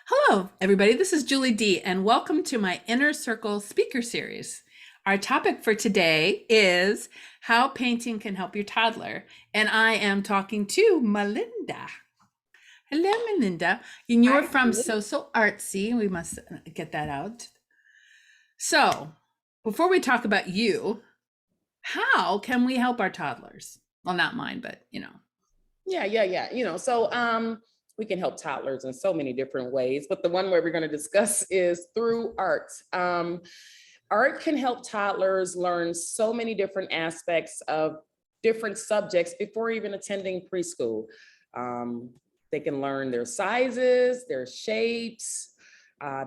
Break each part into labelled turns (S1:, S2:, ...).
S1: Hello, everybody. This is Julie D, and welcome to my Inner Circle speaker series. Our topic for today is how painting can help your toddler, and I am talking to Melinda. Hello, Melinda. And you're
S2: Hi,
S1: from
S2: Julie.
S1: So Artsy. We must get that out. So, before we talk about you, how can we help our toddlers? Well, not mine, but
S2: Yeah. We can help toddlers in so many different ways, but the one way we're going to discuss is through art. Art can help toddlers learn so many different aspects of different subjects before even attending preschool. Um, they can learn their sizes, their shapes.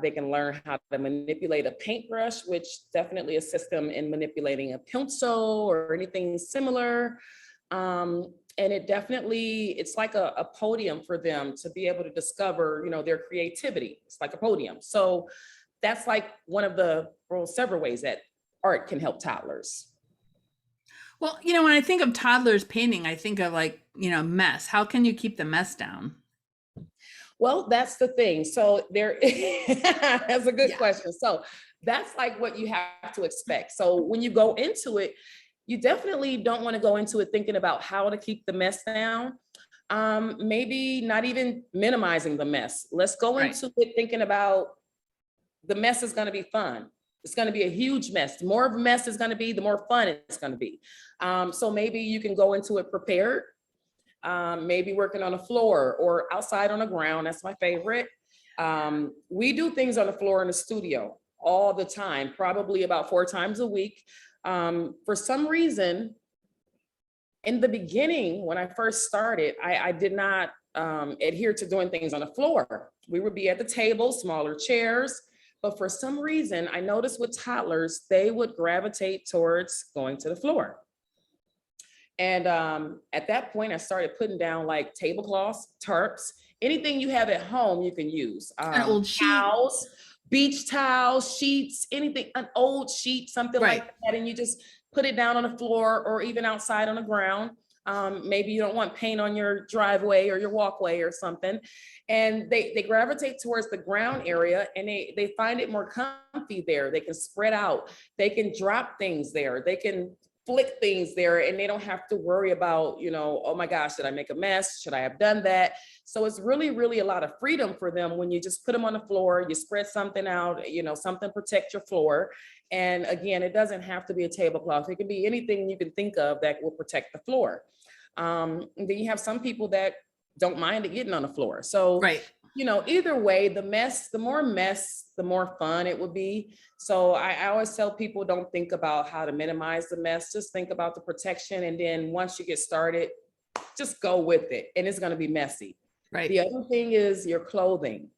S2: They can learn how to manipulate a paintbrush, which definitely assists them in manipulating a pencil or anything similar. And it's like a podium for them to be able to discover, their creativity. It's like a podium. So that's like one of several ways that art can help toddlers.
S1: well, when I think of toddlers painting, I think of mess. How can you keep the mess down?
S2: Well, that's the thing. So that's a good
S1: Yeah.
S2: question. So that's like what you have to expect. So when you go into it, you definitely don't want to go into it thinking about how to keep the mess down. Maybe not even minimizing the mess. Let's go
S1: Right.
S2: into it thinking about the mess is going to be fun. It's going to be a huge mess. The more of a mess is going to be, the more fun it's going to be. So maybe you can go into it prepared, maybe working on the floor or outside on the ground. That's my favorite. We do things on the floor in the studio all the time, probably about 4 times a week. For some reason, in the beginning, when I first started, I did not adhere to doing things on the floor. We would be at the table, smaller chairs. But for some reason, I noticed with toddlers, they would gravitate towards going to the floor. And at that point, I started putting down like tablecloths, tarps, anything you have at home you can use.
S1: An old sheet.
S2: Towels, beach towels, sheets, anything, an old sheet, something like
S1: Right.
S2: that. And you just put it down on the floor or even outside on the ground. Maybe you don't want paint on your driveway or your walkway or something. And they gravitate towards the ground area and they find it more comfy there. They can spread out, they can drop things there, they can flick things there, and they don't have to worry about, oh my gosh, did I make a mess? Should I have done that? So it's really, really a lot of freedom for them when you just put them on the floor, you spread something out, something protect your floor. And again, it doesn't have to be a tablecloth. It can be anything you can think of that will protect the floor. Then you have some people that don't mind it getting on the floor. So,
S1: Right.
S2: either way, the more mess, the more fun it would be. So I always tell people, don't think about how to minimize the mess. Just think about the protection. And then once you get started, just go with it. And it's going to be messy.
S1: Right.
S2: The other thing is your clothing.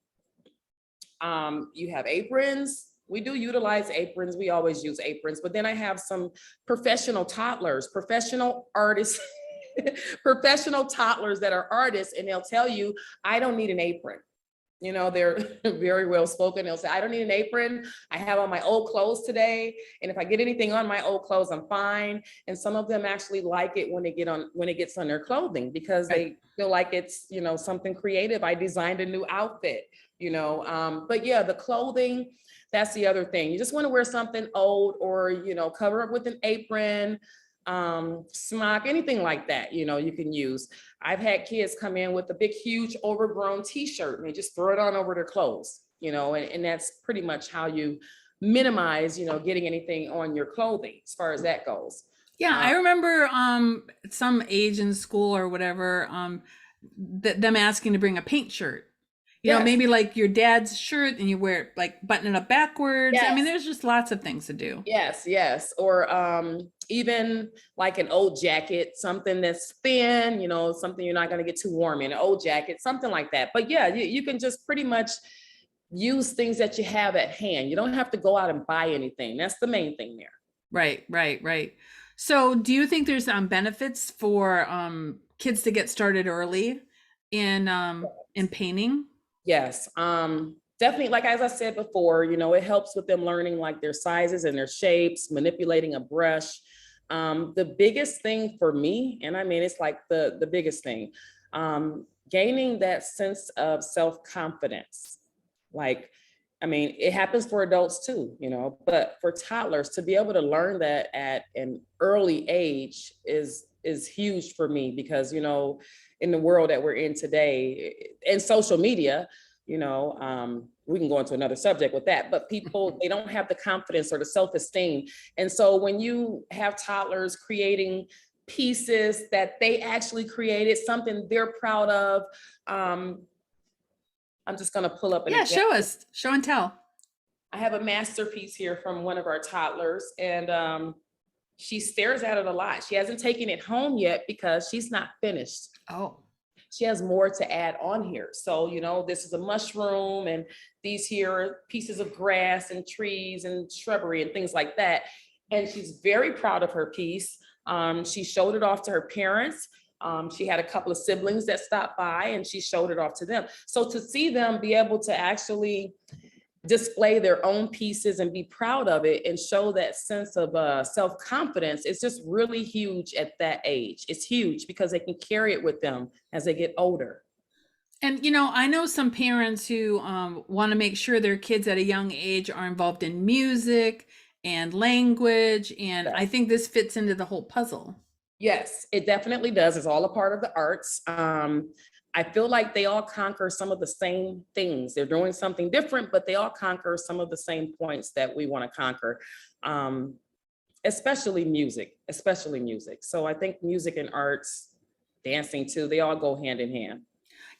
S2: You have aprons. We do utilize aprons. We always use aprons. But then I have some professional toddlers, professional artists, professional toddlers that are artists, and they'll tell you, I don't need an apron. They're very well spoken. They'll say, I don't need an apron. I have on my old clothes today. And if I get anything on my old clothes, I'm fine. And some of them actually like it when it gets on their clothing because
S1: Right.
S2: they feel like it's, something creative. I designed a new outfit, but yeah, the clothing, that's the other thing. You just want to wear something old or, cover up with an apron, smock, anything like that, you can use. I've had kids come in with a big, huge, overgrown t-shirt and they just throw it on over their clothes, and that's pretty much how you minimize, getting anything on your clothing as far as that goes.
S1: Yeah,
S2: Uh,
S1: I remember at some age in school or whatever, them asking to bring a paint shirt.
S2: yes,
S1: Maybe like your dad's shirt and you wear it like button it up backwards. I mean,
S2: yes,
S1: there's just lots of things to do.
S2: yes. Or even like an old jacket, something that's thin, something you're not going to get too warm in, an old jacket, something like that. But yeah, you can just pretty much use things that you have at hand. You don't have to go out and buy anything. That's the main thing there.
S1: Right, right, right. So, do you think there's benefits for kids to get started early in painting?
S2: Yes, definitely. Like as I said before, it helps with them learning like their sizes and their shapes, manipulating a brush. The biggest thing for me, and I mean it's like the biggest thing, gaining that sense of self confidence. Like, I mean, it happens for adults too, but for toddlers to be able to learn that at an early age is huge for me because, in the world that we're in today and social media, we can go into another subject with that, but people, they don't have the confidence or the self-esteem. And so when you have toddlers creating pieces that they actually created, something they're proud of, I'm just going to pull up an
S1: Yeah,
S2: example.
S1: show us, show and tell.
S2: I have a masterpiece here from one of our toddlers, and she stares at it a lot. She hasn't taken it home yet because she's not finished.
S1: Oh,
S2: She has more to add on here. So, this is a mushroom, and these here are pieces of grass and trees and shrubbery and things like that. And she's very proud of her piece. She showed it off to her parents. She had a couple of siblings that stopped by and she showed it off to them. So to see them be able to actually display their own pieces and be proud of it and show that sense of self-confidence, it's just really huge at that age. It's huge because they can carry it with them as they get older.
S1: and I know some parents who want to make sure their kids at a young age are involved in music and language, and I think this fits into the whole puzzle.
S2: Yes, it definitely does. It's all a part of the arts. I feel like they all conquer some of the same things. They're doing something different, but they all conquer some of the same points that we want to conquer, especially music, So I think music and arts, dancing too, they all go hand in hand.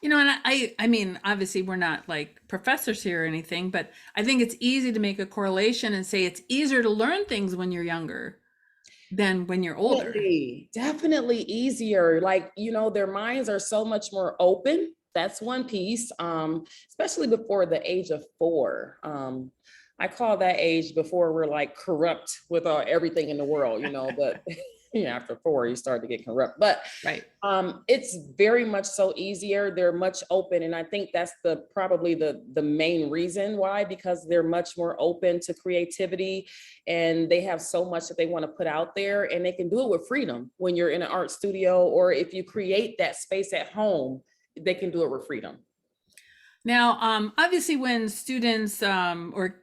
S1: And I mean, obviously we're not like professors here or anything, but I think it's easy to make a correlation and say it's easier to learn things when you're younger than when you're older.
S2: Definitely easier. Like, their minds are so much more open. That's one piece, especially before the age of 4. I call that age before we're like corrupt with everything in the world, but after 4, you start to get corrupt. But
S1: right.
S2: It's very much so easier. They're much open. And I think that's probably the main reason why, because they're much more open to creativity and they have so much that they want to put out there, and they can do it with freedom when you're in an art studio, or if you create that space at home, they can do it with freedom.
S1: Now, obviously when students or,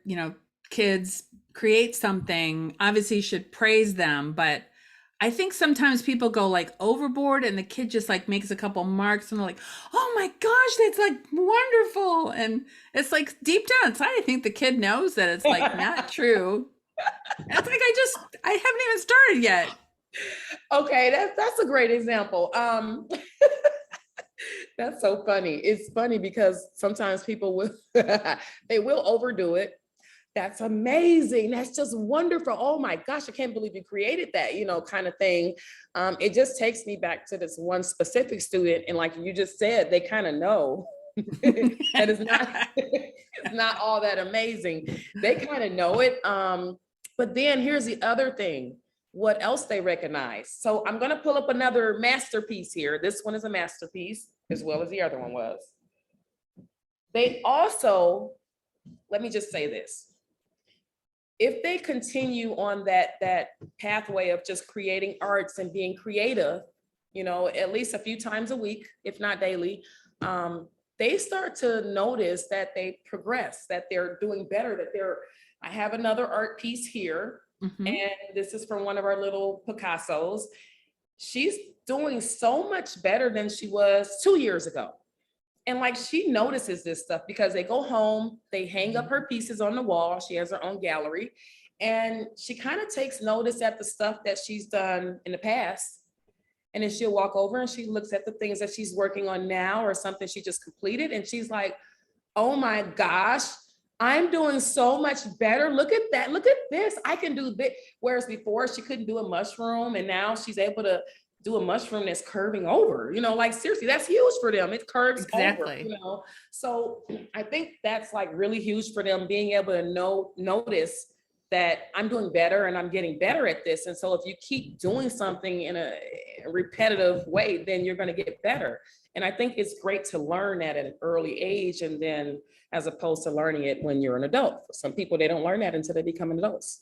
S1: kids create something, obviously you should praise them, but I think sometimes people go like overboard and the kid just like makes a couple marks and they're like, oh my gosh, that's like wonderful. And it's like deep down inside, I think the kid knows that it's like not true. It's like, I haven't even started yet.
S2: Okay, that's a great example. That's so funny. It's funny because sometimes people will, they will overdo it. That's amazing. That's just wonderful. Oh my gosh, I can't believe you created that, kind of thing. It just takes me back to this one specific student. And like you just said, they kind of know that it's not all that amazing. They kind of know it. But then here's the other thing. What else they recognize. So I'm going to pull up another masterpiece here. This one is a masterpiece as well as the other one was. They also, let me just say this. If they continue on that pathway of just creating arts and being creative, at least a few times a week, if not daily, they start to notice that they progress, that they're doing better, I have another art piece here. Mm-hmm. And this is from one of our little Picassos. She's doing so much better than she was 2 years ago. And like, she notices this stuff because they go home, they hang up her pieces on the wall. She has her own gallery, and she kind of takes notice at the stuff that she's done in the past. And then she'll walk over and she looks at the things that she's working on now or something she just completed. And she's like, oh my gosh, I'm doing so much better. Look at that. Look at this. I can do this. Whereas before she couldn't do a mushroom, and now she's able to do a mushroom that's curving over, like seriously, that's huge for them. It curves
S1: exactly.
S2: over, So I think that's like really huge for them, being able to notice that I'm doing better and I'm getting better at this. And so if you keep doing something in a repetitive way, then you're going to get better. And I think it's great to learn that at an early age, and then as opposed to learning it when you're an adult. For some people, they don't learn that until they become adults.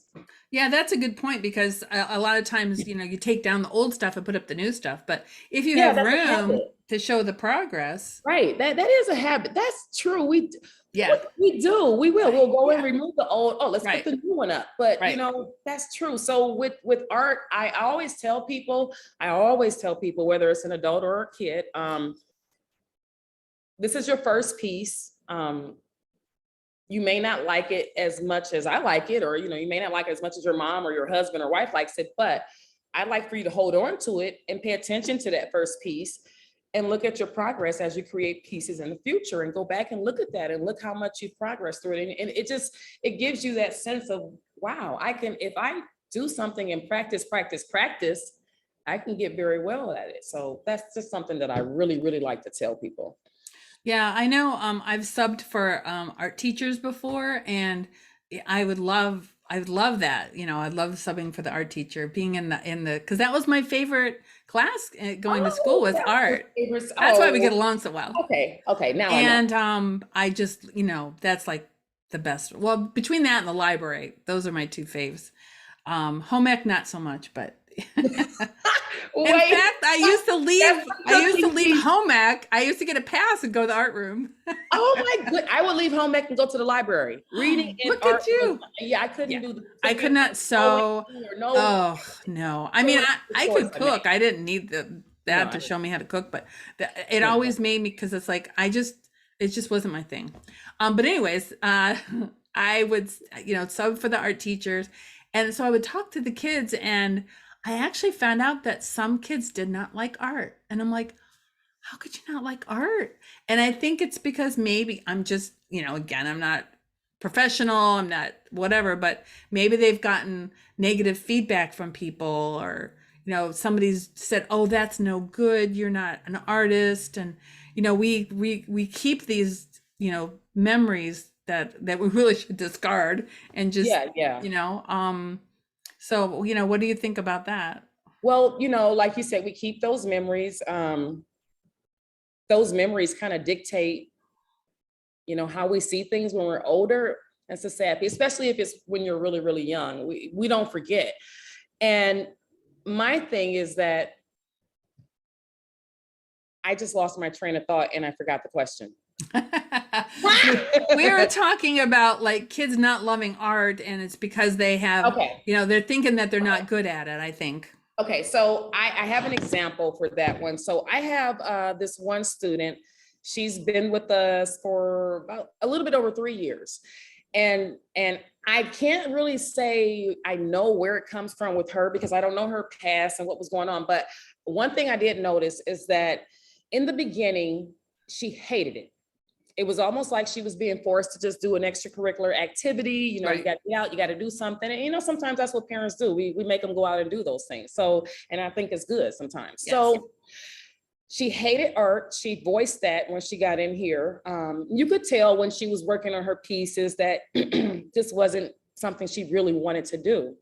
S1: Yeah, that's a good point, because a lot of times, you take down the old stuff and put up the new stuff. But if you have room to show the progress.
S2: Right. That is a habit. That's true.
S1: Yeah.
S2: We do, we will. We'll go and
S1: Yeah.
S2: remove the old, oh, let's put
S1: Right.
S2: the new one up. But you
S1: Right.
S2: know, that's true. So with art, I always tell people, whether it's an adult or a kid, this is your first piece. You may not like it as much as I like it, or you know, you may not like it as much as your mom or your husband or wife likes it, but I'd like for you to hold on to it and pay attention to that first piece and look at your progress as you create pieces in the future, and go back and look at that and look how much you've progressed through it. And it gives you that sense of, wow, I can, if I do something and practice, I can get very well at it. So that's just something that I really, really like to tell people.
S1: Yeah, I know. I've subbed for art teachers before, and I would love that. You know, I'd love subbing for the art teacher, being in the because that was my favorite class going to school
S2: Oh,
S1: was
S2: that's your
S1: art.
S2: favorite.
S1: That's why we get
S2: Oh,
S1: along so well.
S2: okay. Okay. Now I know.
S1: And I just, that's like the best. Well, between that and the library, those are my two faves. Home ec, not so much, but in
S2: Wait,
S1: fact,
S2: that's
S1: I used to
S2: cooking
S1: leave
S2: piece.
S1: home ec. I used to get a pass and go to the art room.
S2: Oh my good. I would leave home ec and go to the library. Reading and
S1: Look
S2: art
S1: at
S2: was,
S1: you.
S2: yeah, I couldn't
S1: Yeah.
S2: do the
S1: I
S2: cooking
S1: could
S2: or
S1: not
S2: sewing
S1: sew.
S2: or no
S1: Oh, no. I mean, I
S2: choice
S1: could
S2: I made.
S1: cook. I didn't need
S2: No,
S1: that
S2: I
S1: to show me how to cook, but it
S2: didn't.
S1: always made me, because it's like, it just wasn't my thing. But anyways, I would, sub for the art teachers. And so I would talk to the kids, and I actually found out that some kids did not like art. And I'm like, how could you not like art? And I think it's because maybe I'm just, again, I'm not professional, I'm not whatever, but maybe they've gotten negative feedback from people, or, somebody's said, oh, that's no good, you're not an artist. And, we keep these, memories that we really should discard and just,
S2: Yeah, yeah.
S1: so, what do you think about that?
S2: Well, like you said, we keep those memories. Those memories kind of dictate, how we see things when we're older. That's a sad piece, especially if it's when you're really, really young. We don't forget. And my thing is that I just lost my train of thought and I forgot the question.
S1: We were talking about like kids not loving art, and it's because they have,
S2: Okay.
S1: they're thinking that they're
S2: Okay.
S1: not good at it, I think.
S2: Okay, so I have an example for that one. So I have this one student. She's been with us for about a little bit over 3 years. And I can't really say I know where it comes from with her, because I don't know her past and what was going on. But one thing I did notice is that in the beginning, she hated it. It was almost like she was being forced to just do an extracurricular activity. You
S1: Right.
S2: got to get out, you got to do something. And, sometimes that's what parents do. We make them go out and do those things. So, and I think it's good sometimes.
S1: Yes.
S2: So she hated art. She voiced that when she got in here. You could tell when she was working on her pieces that this wasn't something she really wanted to do.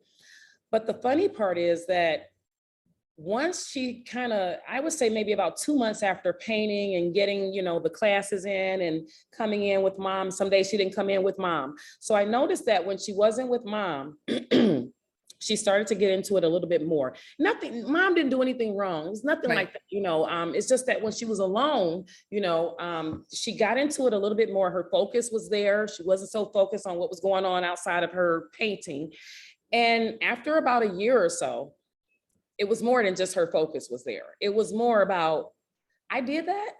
S2: But the funny part is that once she kind of, I would say maybe about 2 months after painting and getting, the classes in and coming in with mom, some days she didn't come in with mom. So I noticed that when she wasn't with mom, she started to get into it a little bit more. Nothing, mom didn't do anything wrong. It was nothing
S1: Right.
S2: like that, it's just that when she was alone, she got into it a little bit more. Her focus was there. She wasn't so focused on what was going on outside of her painting. And after about a year or so, it was more than just her focus was there. It was more about, I did that,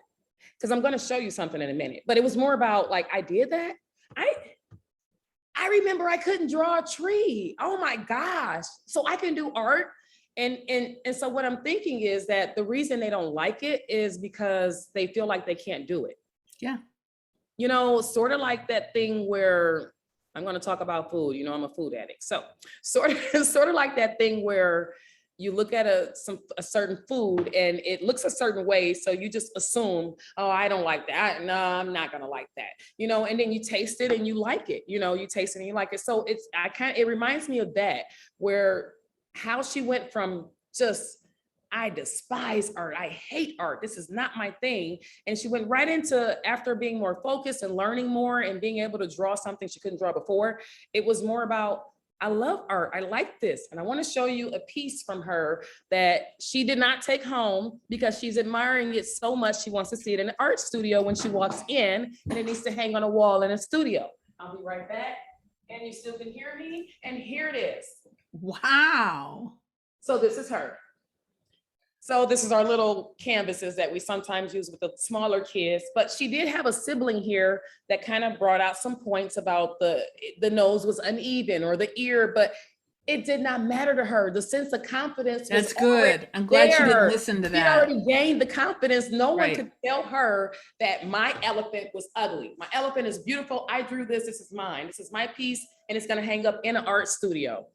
S2: because I'm going to show you something in a minute, but it was more about like, I did that. I remember I couldn't draw a tree. Oh my gosh. So I can do art. And so what I'm thinking is that the reason they don't like it is because they feel like they can't do it.
S1: Yeah.
S2: Sort of like that thing where I'm going to talk about food. I'm a food addict. So sort of like that thing where you look at a certain food and it looks a certain way. So you just assume, oh, I don't like that. No, I'm not going to like that, and then you taste it and you like it, you taste it and you like it. So it reminds me of that, where how she went from just, I despise art. I hate art. This is not my thing. And she went right into, after being more focused and learning more and being able to draw something she couldn't draw before, it was more about, I love art. I like this. And I want to show you a piece from her that she did not take home because she's admiring it so much. She wants to see it in an art studio when she walks in, and it needs to hang on a wall in a studio. I'll be right back. And you still can hear me. And here it is.
S1: Wow.
S2: So this is her. So this is our little canvases that we sometimes use with the smaller kids, but she did have a sibling here that kind of brought out some points about the nose was uneven or the ear, but it did not matter to her. The sense of confidence
S1: That's
S2: was
S1: good. I'm glad she didn't listen to
S2: She
S1: that.
S2: already gained the confidence. No one
S1: Right.
S2: could tell her that my elephant was ugly. My elephant is beautiful. I drew this. This is mine. This is my piece, and it's going to hang up in an art studio.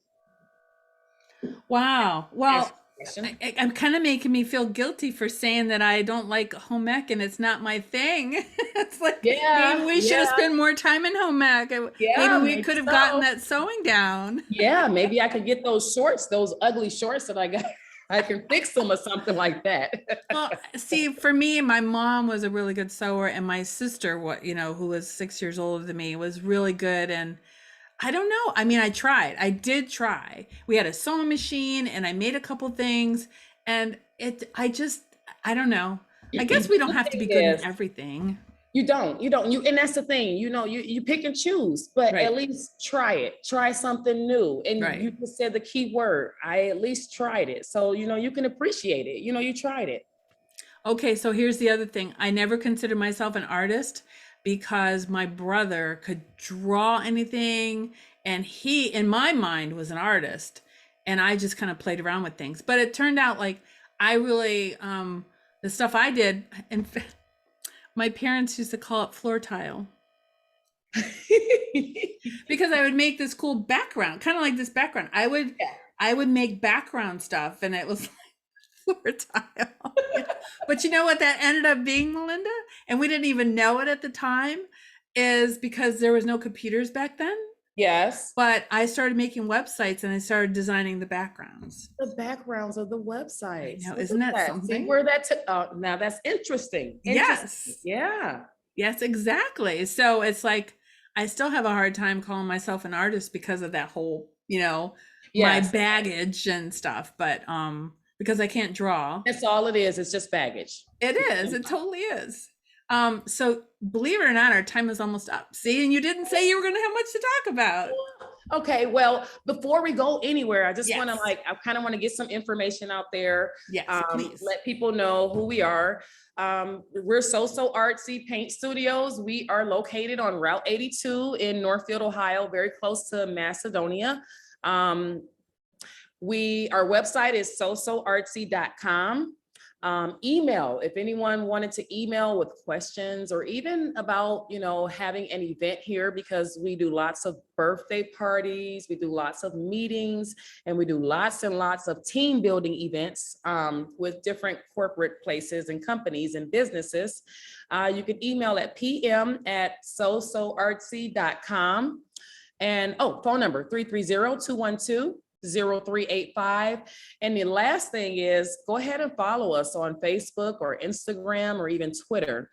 S1: Wow. Well,
S2: Question.
S1: I'm kind of making me feel guilty for saying that I don't like home ec and it's not my thing. It's like,
S2: Yeah,
S1: maybe we should have
S2: yeah.
S1: spent more time in home ec.
S2: Yeah,
S1: Maybe we
S2: maybe
S1: could have
S2: so.
S1: gotten that sewing down.
S2: Yeah, maybe I could get those shorts, those ugly shorts that I got. I can fix them or something like that.
S1: Well, see, for me, my mom was a really good sewer, and my sister, who was 6 years older than me, was really good. And I don't know. I mean, I tried. I did try. We had a sewing machine, and I made a couple things, and I don't know. I guess we don't have to be good in everything.
S2: You don't, and that's the thing, you pick and choose, but
S1: Right.
S2: at least try something new. And
S1: Right.
S2: you just said the key word, I at least tried it. So, you can appreciate it. You tried it.
S1: Okay, so here's the other thing. I never considered myself an artist because my brother could draw anything, and he, in my mind, was an artist. And I just kind of played around with things. But it turned out like I really, the stuff I did, and my parents used to call it floor tile. Because I would make this cool background, kind of like this background. I would make background stuff, and it was like floor tile. But you know what that ended up being, Melinda? And we didn't even know it at the time, is because there was no computers back then.
S2: Yes.
S1: But I started making websites and I started designing the backgrounds.
S2: The backgrounds of the websites.
S1: Now, isn't that something?
S2: See where that took? Now that's interesting.
S1: Yes.
S2: Yeah.
S1: Yes, exactly. So it's like I still have a hard time calling myself an artist because of that whole, my baggage and stuff. But because I can't draw.
S2: That's all it is. It's just baggage.
S1: It is. It totally is. So believe it or not, our time is almost up. See, and you didn't say you were going to have much to talk about.
S2: Okay, well, before we go anywhere, I just want to I kind of want to get some information out there.
S1: Yes, please.
S2: Let people know who we are. We're So Artsy Paint Studios. We are located on Route 82 in Northfield, Ohio, very close to Macedonia. Our website is soartsy.com. Email, if anyone wanted to email with questions or even about, having an event here, because we do lots of birthday parties, we do lots of meetings, and we do lots and lots of team building events with different corporate places and companies and businesses. You can email at pm@soartsy.com. And phone number 330-212-0385. And the last thing is, go ahead and follow us on Facebook or Instagram or even Twitter.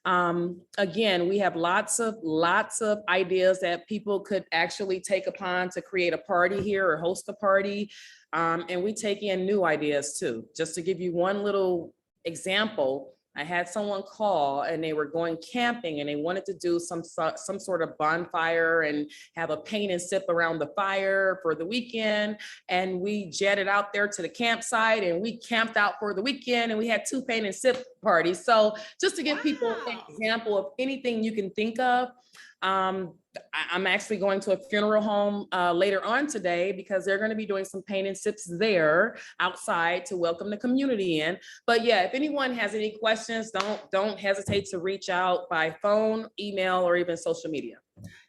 S2: Again, we have lots of ideas that people could actually take upon to create a party here or host a party. And we take in new ideas too. Just to give you one little example, I had someone call and they were going camping and they wanted to do some sort of bonfire and have a paint and sip around the fire for the weekend. And we jetted out there to the campsite and we camped out for the weekend and we had 2 paint and sip parties. So just to give people an example of anything you can think of. I'm actually going to a funeral home later on today because they're going to be doing some paint and sips there outside to welcome the community in. But yeah, if anyone has any questions, don't hesitate to reach out by phone, email, or even social media.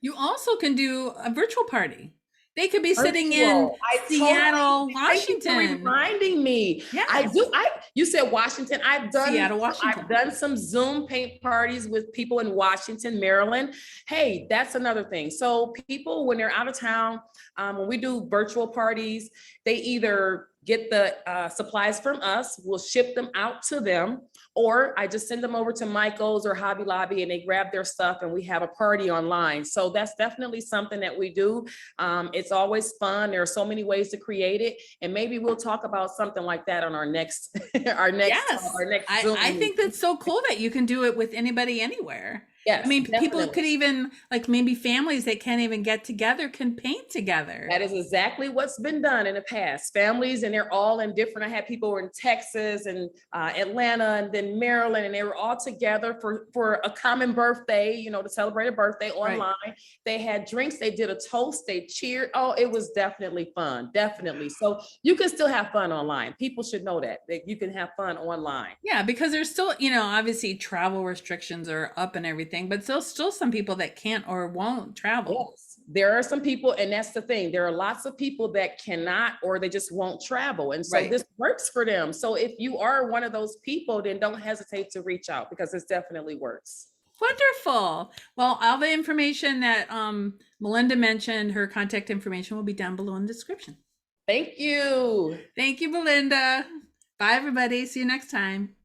S1: You also can do a virtual party. They could be sitting in Seattle, Washington.
S2: Thank you for reminding me.
S1: Yes.
S2: I do. You said Washington.
S1: Seattle, Washington.
S2: I've done some Zoom paint parties with people in Washington, Maryland. Hey, that's another thing. So people, when they're out of town, when we do virtual parties, they either get the supplies from us. We'll ship them out to them, or I just send them over to Michael's or Hobby Lobby and they grab their stuff and we have a party online. So that's definitely something that we do. It's always fun. There are so many ways to create it, and maybe we'll talk about something like that on our next
S1: Yes.
S2: our next
S1: I,
S2: Zoom
S1: I think
S2: meeting.
S1: that's so cool that you can do it with anybody anywhere. I
S2: Yes,
S1: mean, people
S2: definitely.
S1: could even, like maybe families that can't even get together can paint together.
S2: That is exactly what's been done in the past. Families, and they're all in different. I had people in Texas and Atlanta and then Maryland, and they were all together for a common birthday, you know, to celebrate a birthday
S1: Right.
S2: online. They had drinks, they did a toast, they cheered. Oh, it was definitely fun, definitely. So you can still have fun online. People should know that you can have fun online.
S1: Yeah, because there's still, obviously travel restrictions are up and everything, but still some people that can't or won't travel.
S2: Yes, there are some people, and that's the thing. There are lots of people that cannot or they just won't travel. And so
S1: Right.
S2: this works for them. So if you are one of those people, then don't hesitate to reach out because this definitely works.
S1: Wonderful. Well, all the information that Melinda mentioned, her contact information will be down below in the description.
S2: Thank you.
S1: Thank you, Melinda. Bye, everybody. See you next time.